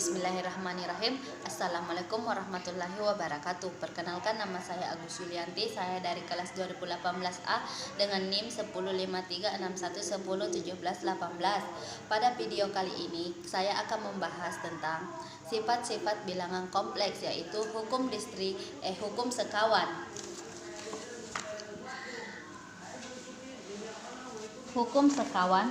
Bismillahirrahmanirrahim. Assalamualaikum warahmatullahi wabarakatuh. Perkenalkan, nama saya Agus Yulianti. Saya dari kelas 2018A dengan NIM 105361101718. Pada video kali ini saya akan membahas tentang sifat-sifat bilangan kompleks, yaitu hukum sekawan. Hukum sekawan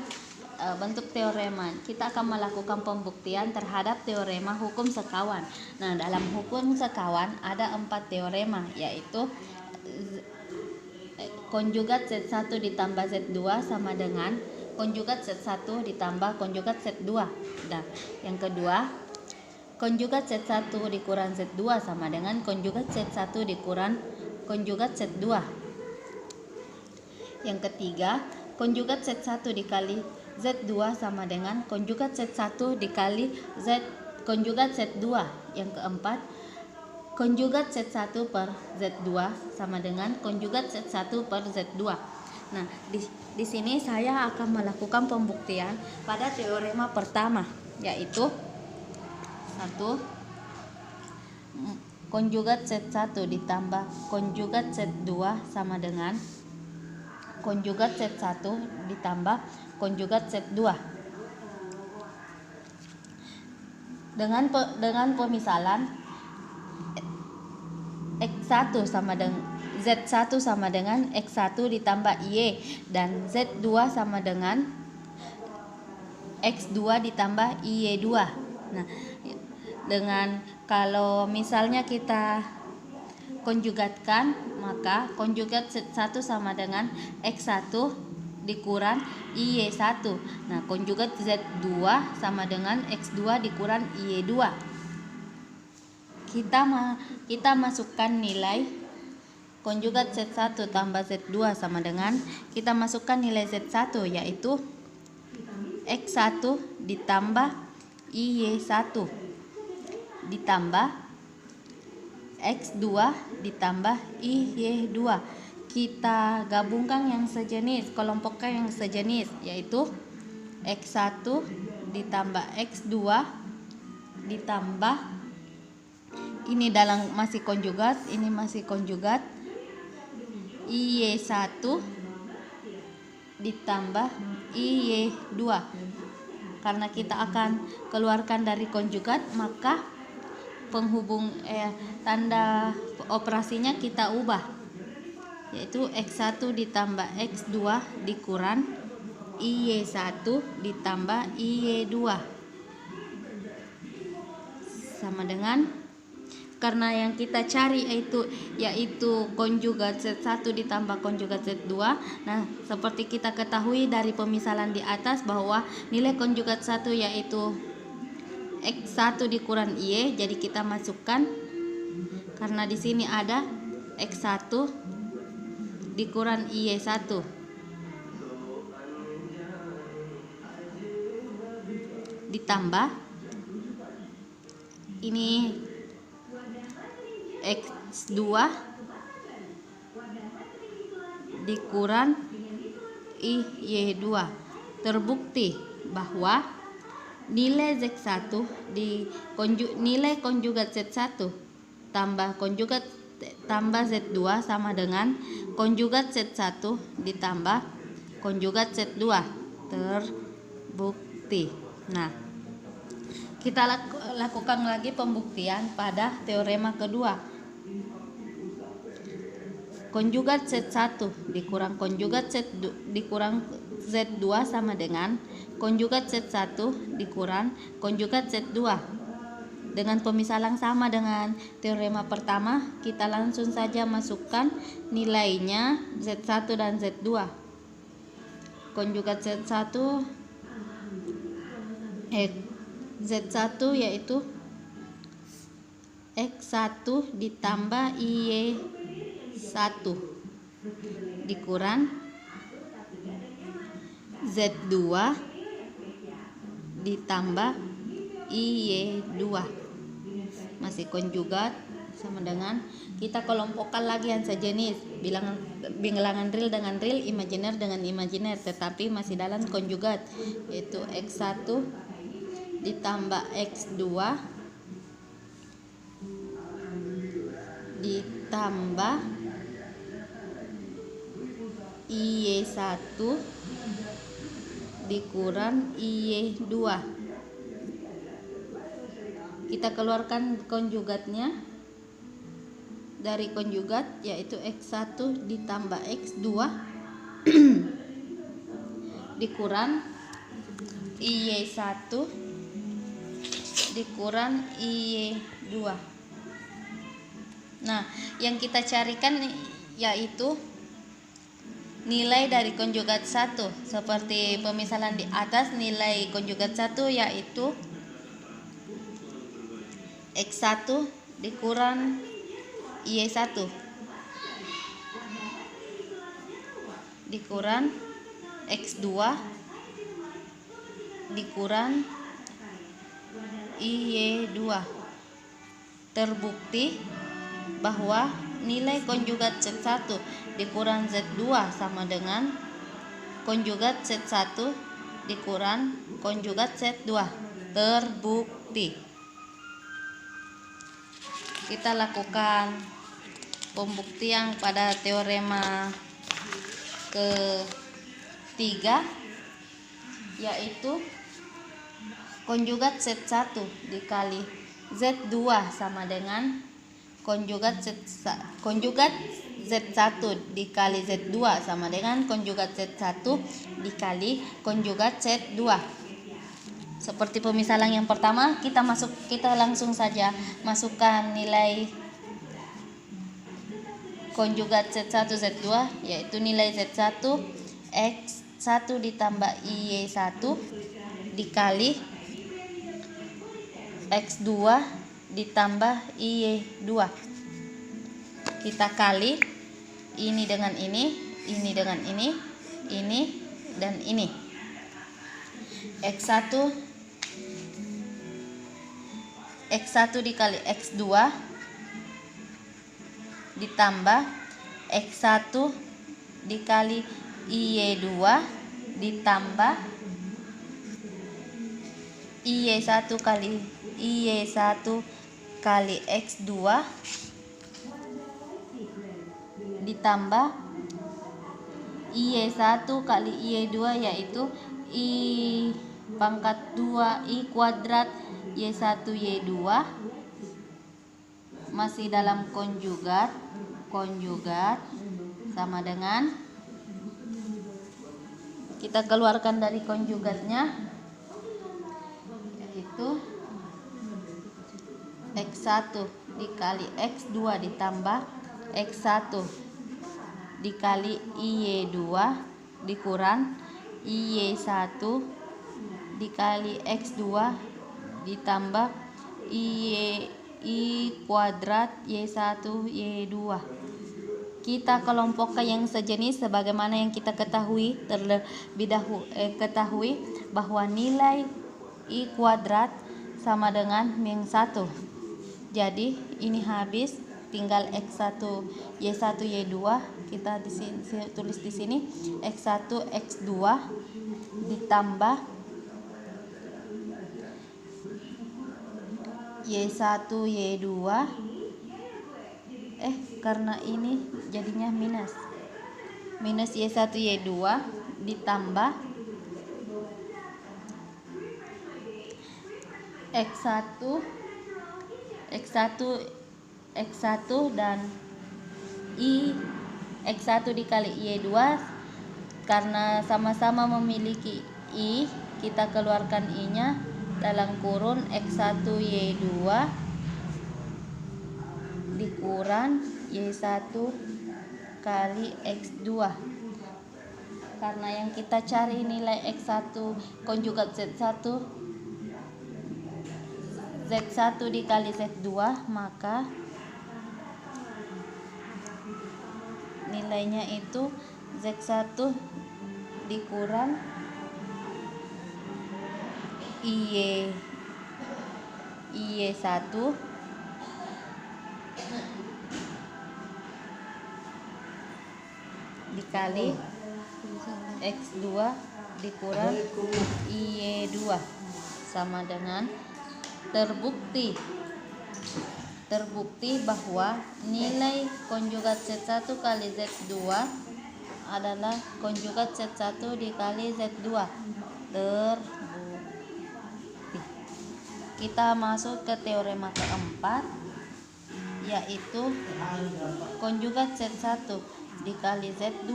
bentuk teorema. Kita akan melakukan pembuktian terhadap teorema hukum sekawan. Nah, dalam hukum sekawan ada 4 teorema, yaitu konjugat Z1 ditambah Z2 sama dengan konjugat Z1 ditambah konjugat Z2. Nah, yang kedua, konjugat Z1 dikurang Z2 sama dengan konjugat Z1 dikurang konjugat Z2. Yang ketiga, konjugat Z1 dikali Z2 sama dengan konjugat Z1 dikali konjugat Z2. Yang keempat, konjugat Z1 per Z2 sama dengan konjugat Z1 per Z2. Nah, di sini saya akan melakukan pembuktian pada teorema pertama, yaitu 1. Konjugat Z1 ditambah konjugat Z2 sama dengan konjugat Z1 ditambah konjugat Z2. Dengan pemisalan X1 sama dengan Z1 sama dengan X1 ditambah Y, dan Z2 sama dengan X2 ditambah Y2. Nah, kalau misalnya kita konjugatkan, maka konjugat Z1 sama dengan X1 dikurang Y1. Nah, konjugat Z2 sama dengan X2 dikurang Y2. Kita masukkan nilai konjugat Z1 tambah Z2 sama dengan, kita masukkan nilai Z1, yaitu X1 ditambah Y1 ditambah X2 ditambah Y2. Kita gabungkan yang sejenis, kelompokkan yang sejenis, yaitu X1 ditambah X2 ditambah, ini dalam masih konjugat, ini masih konjugat, Y1 ditambah Y2. Karena kita akan keluarkan dari konjugat, maka tanda operasinya kita ubah, yaitu X1 ditambah X2 dikurang Y1 ditambah Y2 sama dengan, karena yang kita cari yaitu konjugat Z1 ditambah konjugat Z2. Nah, seperti kita ketahui dari pemisalan di atas bahwa nilai konjugat 1 yaitu X1 dikurang Y, jadi kita masukkan, karena di sini ada X1 dikurang Y1 ditambah ini X2 dikurang Y2. Terbukti bahwa nilai Z1 nilai konjugat Z1 tambah Z2 sama dengan konjugat Z1 ditambah konjugat Z2. Terbukti. Nah, kita lakukan lagi pembuktian pada teorema kedua. Konjugat Z1 dikurang konjugat dikurang Z2 sama dengan konjugat Z1 dikurang konjugat Z2. Dengan pemisalan sama dengan teorema pertama, kita langsung saja masukkan nilainya Z1 dan Z2. Konjugat Z1 yaitu X1 ditambah Y1 dikurang Z2 ditambah Y2, masih konjugat sama dengan, kita kelompokkan lagi yang sejenis, bilangan real dengan real, imajiner dengan imajiner, tetapi masih dalam konjugat, yaitu X1 ditambah X2 ditambah IY1 dikurang IY2. Kita keluarkan konjugatnya. Dari konjugat yaitu X1 ditambah X2 dikurang IY1 dikurang IY2. Nah, yang kita carikan yaitu nilai dari konjugat 1. Seperti pemisalan di atas, nilai konjugat 1 yaitu X1 dikurang IY1 dikurang X2 dikurang IY2. Terbukti bahwa nilai konjugat Z1 dikurang Z2 sama dengan konjugat Z1 dikurang konjugat Z2. Terbukti. Kita lakukan pembuktian pada teorema ketiga, yaitu konjugat Z1 dikali Z2 sama dengan konjugat Z1 dikali Z2 sama dengan konjugat Z1 dikali konjugat Z2. Seperti pemisalan yang pertama, kita langsung saja masukkan nilai konjugat Z1 Z2, yaitu nilai Z1 X1 ditambah IY1 dikali X2 ditambah IY2. Kita kali ini dengan ini dengan ini dan ini. X1 dikali X2 ditambah X1 dikali IY2 ditambah IY1 kali X2 ditambah IY1 kali IY2, yaitu I pangkat 2 I kuadrat Y1 Y2 masih dalam konjugat sama dengan, kita keluarkan dari konjugatnya, yaitu X1 dikali X2 ditambah X1 dikali IY2 dikurang IY1 dikali X2 ditambah I kuadrat Y1 Y2. Kita kelompokkan yang sejenis sebagaimana yang kita ketahui terlebih dahulu, ketahui bahwa nilai I kuadrat sama dengan min 1. Jadi ini habis, tinggal X1 Y1 Y2. Kita di sini tulis di sini X1 X2 ditambah Y1 Y2, karena ini jadinya minus Y1 Y2 ditambah X1 dan X1 dikali Y2, karena sama-sama memiliki I, kita keluarkan I-nya dalam kurun X1 Y2 dikurang Y1 kali X2. Karena yang kita cari nilai X1 konjugat Z1 dikali Z2, maka nilainya itu Z1 dikurang IY1 dikali X2 dikurang IY2 sama dengan terbukti bahwa nilai konjugat Z1 kali Z2 adalah konjugat Z1 dikali Z2. Terbukti. Kita masuk ke teorema keempat, yaitu konjugat Z1 dikali Z2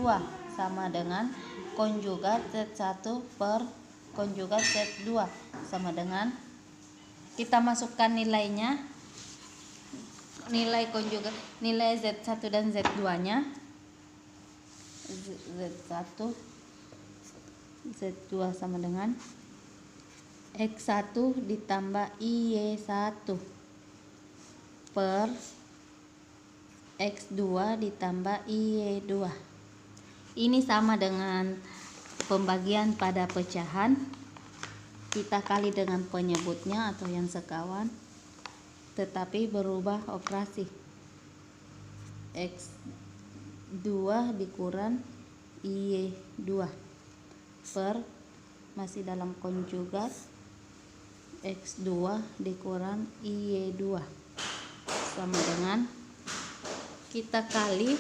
sama dengan konjugat Z1 per konjugat Z2 sama dengan, kita masukkan nilainya, nilai konjugat, nilai Z1 dan Z2 nya, Z1 Z2 sama dengan X1 ditambah Y1 per X2 ditambah Y2. Ini sama dengan pembagian pada pecahan, kita kali dengan penyebutnya atau yang sekawan, tetapi berubah operasi. X2 dikurang Y2 per, masih dalam konjugat, X2 dikurang Y2 sama dengan, kita kali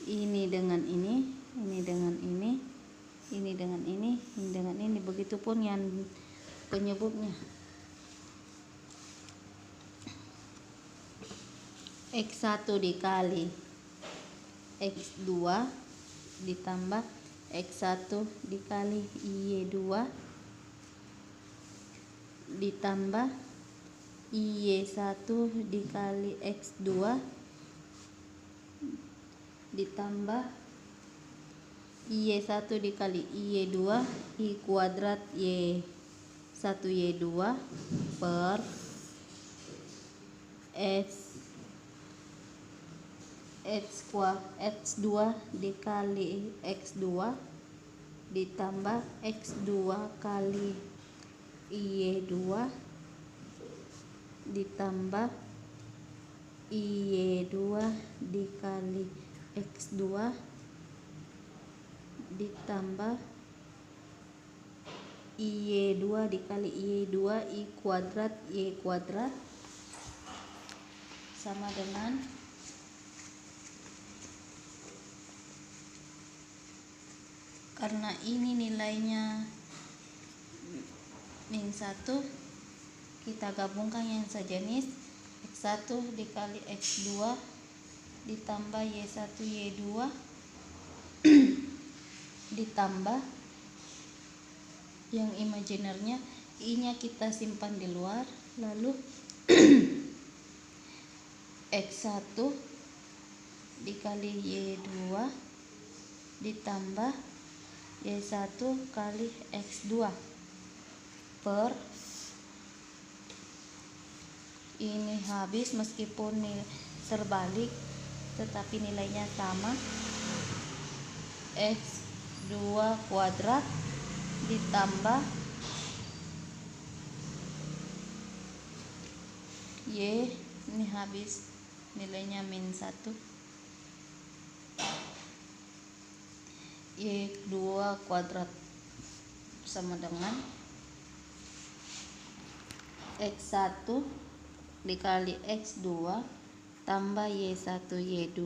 ini dengan ini dengan ini dengan ini dengan ini, begitupun yang penyebutnya. X1 dikali X2 ditambah X1 dikali Y2 ditambah Y1 dikali X2 ditambah Y1 dikali Y2 Y kuadrat Y1 Y2 per X2 dikali X2 ditambah X2 kali Y2 ditambah Y2 dikali X2 ditambah Y2 dikali Y2 Y kuadrat Y kuadrat sama dengan karena ini nilainya min 1, kita gabungkan yang sejenis. X1 dikali X2 ditambah Y1 Y2 ditambah yang imajinernya, I-nya kita simpan di luar, lalu X1 dikali Y2 ditambah Y1 kali X2 per, ini habis meskipun terbalik tetapi nilainya sama, X2 kuadrat ditambah Y, ini habis nilainya min 1, Y2 kuadrat sama dengan X1 dikali X2 tambah Y1 Y2,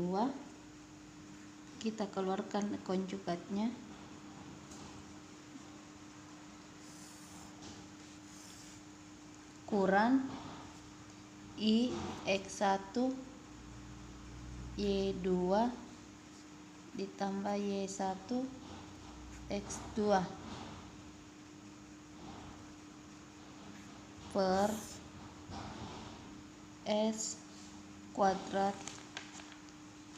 kita keluarkan konjugatnya, kurang I X1 Y2 ditambah Y1 X2 per S kuadrat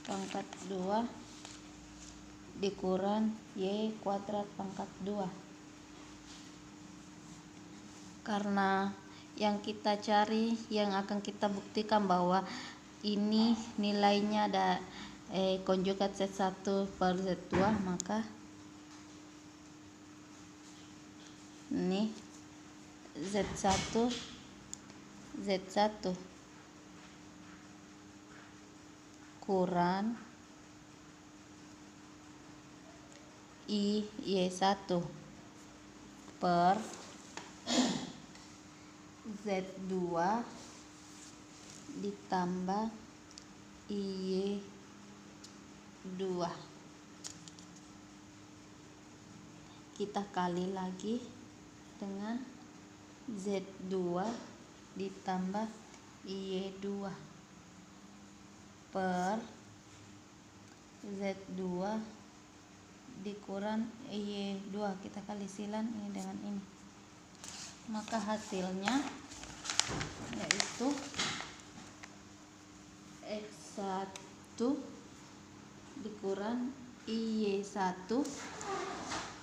pangkat 2 dikurang Y kuadrat pangkat 2. Karena yang kita cari, yang akan kita buktikan bahwa ini nilainya ada konjugat Z1 per Z2, maka ini Z1 kurang Y1 per Z2 ditambah Y2. Kita kali lagi dengan Z2 ditambah Y2 per Z2 dikurang Y2. Kita kali silang ini dengan ini, maka hasilnya yaitu X1 dikurang Y1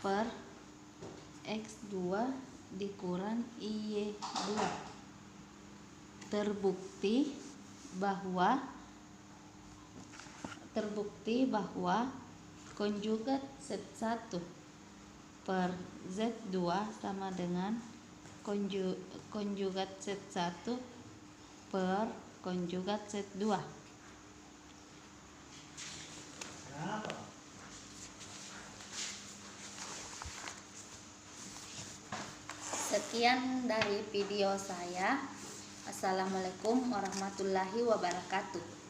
per X2 dikurang Y2. Terbukti bahwa konjugat Z1 per Z2 sama dengan konjugat Z1 per konjugat Z2. Sekian dari video saya. Assalamualaikum warahmatullahi wabarakatuh.